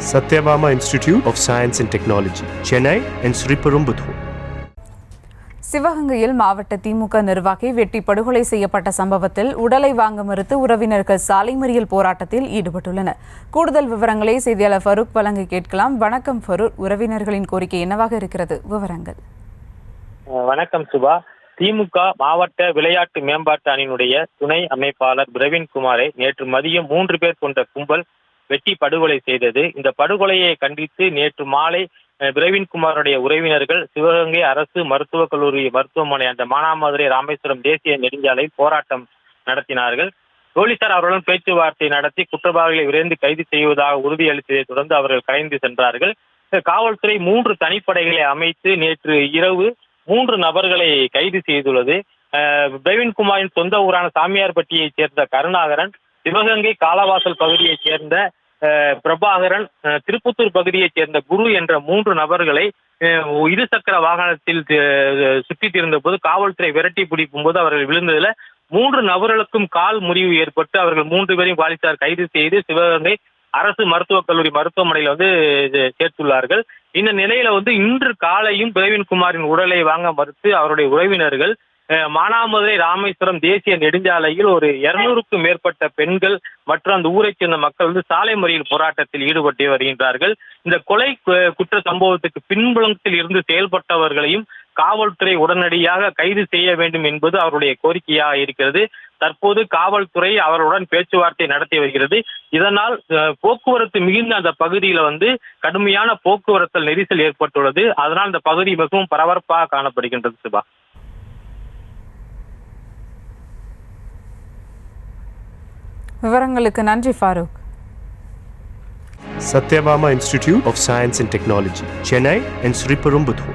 Satyabama Institute of Science and Technology, Chennai and Sriperumbudur. சிவகங்கையில் மாவட்ட திமுக நிர்வாகி வெட்டி படுகொலை செய்யப்பட்ட சம்பவத்தில் உடலை வாங்க மறுத்து உறவினர்கள் சாலை மறியல் போராட்டத்தில் ஈடுபட்டுள்ளனர். கூடுதல் விவரங்களை செய்தியாளர் ஃபரூக் வழங்க கேட்கலாம். வணக்கம் ஃபரூக், உறவினர்களின் கோரிக்கை என்னவாக இருக்கிறது? விவரங்கள். வணக்கம் சுபா. திமுக மாவட்ட விளையாட்டு மேம்பாட்டு அணியினுடைய துணை அமைப்பாளர் பிரவீன்குமாரை நேற்று மதியம் 3 பேர் கொண்ட கும்பல் வெட்டி படுகொலை செய்தது. இந்த படுகொலையை கண்டித்து நேற்று மாலை பிரவீன்குமாருடைய உறவினர்கள் சிவகங்கை அரசு மருத்துவக் கல்லூரி மருத்துவமனை அந்த மானாமதுரை ராமேஸ்வரம் தேசிய நெடுஞ்சாலையில் போராட்டம் நடத்தினார்கள். போலீசார் அவர்களுடன் பேச்சுவார்த்தை நடத்தி குற்றவாளிகளை விரைந்து கைது செய்வதாக உறுதியளித்ததை தொடர்ந்து அவர்கள் கலைந்து சென்றார்கள். காவல்துறை 3 தனிப்படைகளை அமைத்து நேற்று இரவு 3 நபர்களை கைது செய்துள்ளது. பிரவீன்குமாரின் சொந்த ஊரான சாமியார்பட்டியைச் சேர்ந்த கருணாகரன், சிவகங்கை காலவாசல் பகுதியைச் சேர்ந்த பிரபாகரன், திருப்புத்தூர் பகுதியைச் சேர்ந்த குரு என்ற 3 நபர்களை இருசக்கர வாகனத்தில் சுற்றித் திருந்த போது காவல்துறை விரட்டி பிடிக்கும் போது அவர்கள் விழுந்ததில் 3 நபர்களுக்கும் கால் முறிவு ஏற்பட்டு அவர்கள் 3 பேரையும் போலீசார் கைது செய்து சிவகங்கை அரசு மருத்துவக் கல்லூரி மருத்துவமனையில் சேர்த்துள்ளார்கள். இந்த நிலையில இன்று காலையும் பிரவீன்குமாரின் உடலை வாங்க மறுத்து அவருடைய உறவினர்கள் மானாமதுரை ராமேஸ்வரம் தேசிய நெடுஞ்சாலையில் ஒரு 200க்கும் மேற்பட்ட பெண்கள் மற்றும் அந்த ஊரைச் சேர்ந்த மக்கள் சாலை மறியல் போராட்டத்தில் ஈடுபட்டு வருகின்றார்கள். இந்த கொலை குற்ற சம்பவத்துக்கு பின்புலத்தில் இருந்து செயல்பட்டவர்களையும் காவல்துறை உடனடியாக கைது செய்ய வேண்டும் என்பது அவருடைய கோரிக்கையாக இருக்கிறது. தற்போது காவல்துறை அவருடன் பேச்சுவார்த்தை நடத்தி வருகிறது. இதனால் போக்குவரத்து மிகுந்த அந்த பகுதியில கடுமையான போக்குவரத்து நெரிசல் ஏற்பட்டுள்ளது. அதனால் இந்த பகுதி மிகவும் பரபரப்பாக காணப்படுகின்றது. சுபா, விவரங்களுக்கு நன்றி Farooq. Satyabama Institute of Science and Technology, Chennai and Sriperumbudur.